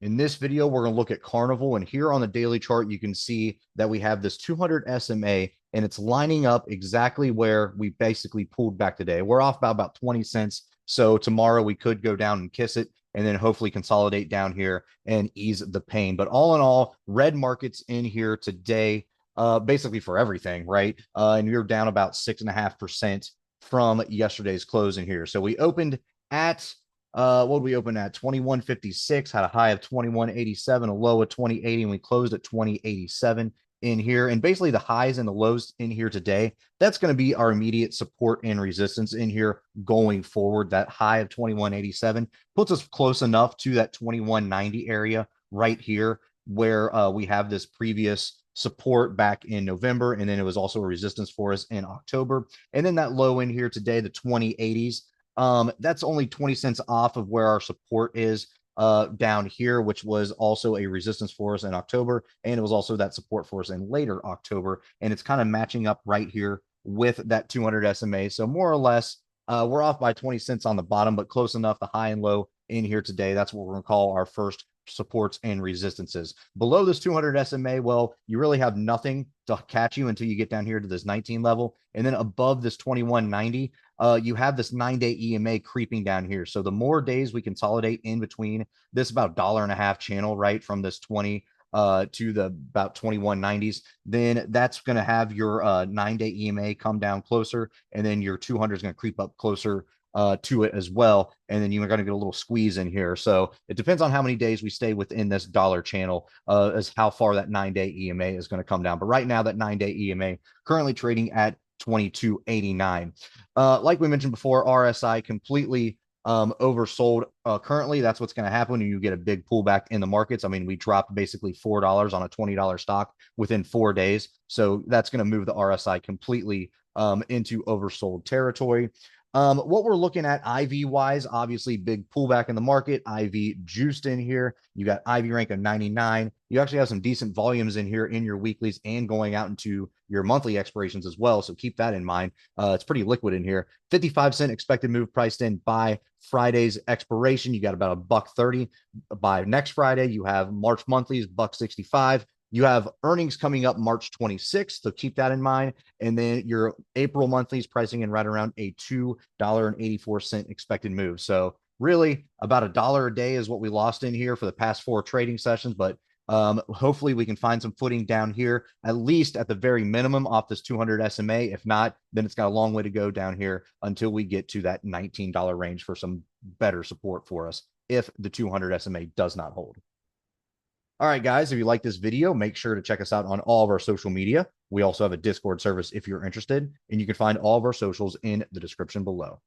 In this video, we're going to look at Carnival, and here on the daily chart, you can see that we have this 200 SMA, and it's lining up exactly where we basically pulled back today. We're off by about 20 cents. So tomorrow we could go down and kiss it, and then hopefully consolidate down here and ease the pain. But all in all, red markets in here today, basically for everything, right? And you're down about 6.5% from yesterday's close in here. So we opened at what did we open at? 2156, had a high of 2187, a low of 2080, and we closed at 2087 in here. And basically the highs and the lows in here today, that's going to be our immediate support and resistance in here going forward. That high of 2187 puts us close enough to that 2190 area right here, where we have this previous support back in November, and then it was also a resistance for us in October. And then that low in here today, the 2080s, that's only 20 cents off of where our support is down here, which was also a resistance for us in October. And it was also that support for us in later October. And it's kind of matching up right here with that 200 SMA. So more or less, we're off by 20 cents on the bottom, but close enough, the high and low in here today. That's what we're going to call our first supports and resistances. Below this 200 SMA, well, you really have nothing to catch you until you get down here to this 19 level. And then above this 2190, you have this 9-day EMA creeping down here. So the more days we consolidate in between this about $1.50 channel, right, from this 20 to the about 2190s, then that's going to have your 9-day EMA come down closer, and then your 200 is going to creep up closer to it as well. And then you're going to get a little squeeze in here. So it depends on how many days we stay within this dollar channel as how far that 9-day EMA is going to come down. But right now, that 9-day EMA currently trading at 2289. Like we mentioned before, RSI completely oversold currently. That's what's going to happen when you get a big pullback in the markets. I mean, we dropped basically $4 on a $20 stock within 4 days. So that's going to move the RSI completely into oversold territory. What we're looking at IV wise, obviously big pullback in the market. IV juiced in here. You got IV rank of 99. You actually have some decent volumes in here in your weeklies and going out into your monthly expirations as well. So keep that in mind. It's pretty liquid in here. 55-cent expected move priced in by Friday's expiration. You got about $1.30 by next Friday. You have March monthlies, $1.65. You have earnings coming up March 26th, so keep that in mind. And then your April monthlies pricing in right around a $2.84 expected move. So really about $1 a day is what we lost in here for the past 4 trading sessions. But hopefully we can find some footing down here, at least at the very minimum off this 200 SMA. If not, then it's got a long way to go down here until we get to that $19 range for some better support for us if the 200 SMA does not hold. All right, guys, if you like this video, make sure to check us out on all of our social media. We also have a Discord service if you're interested, and you can find all of our socials in the description below.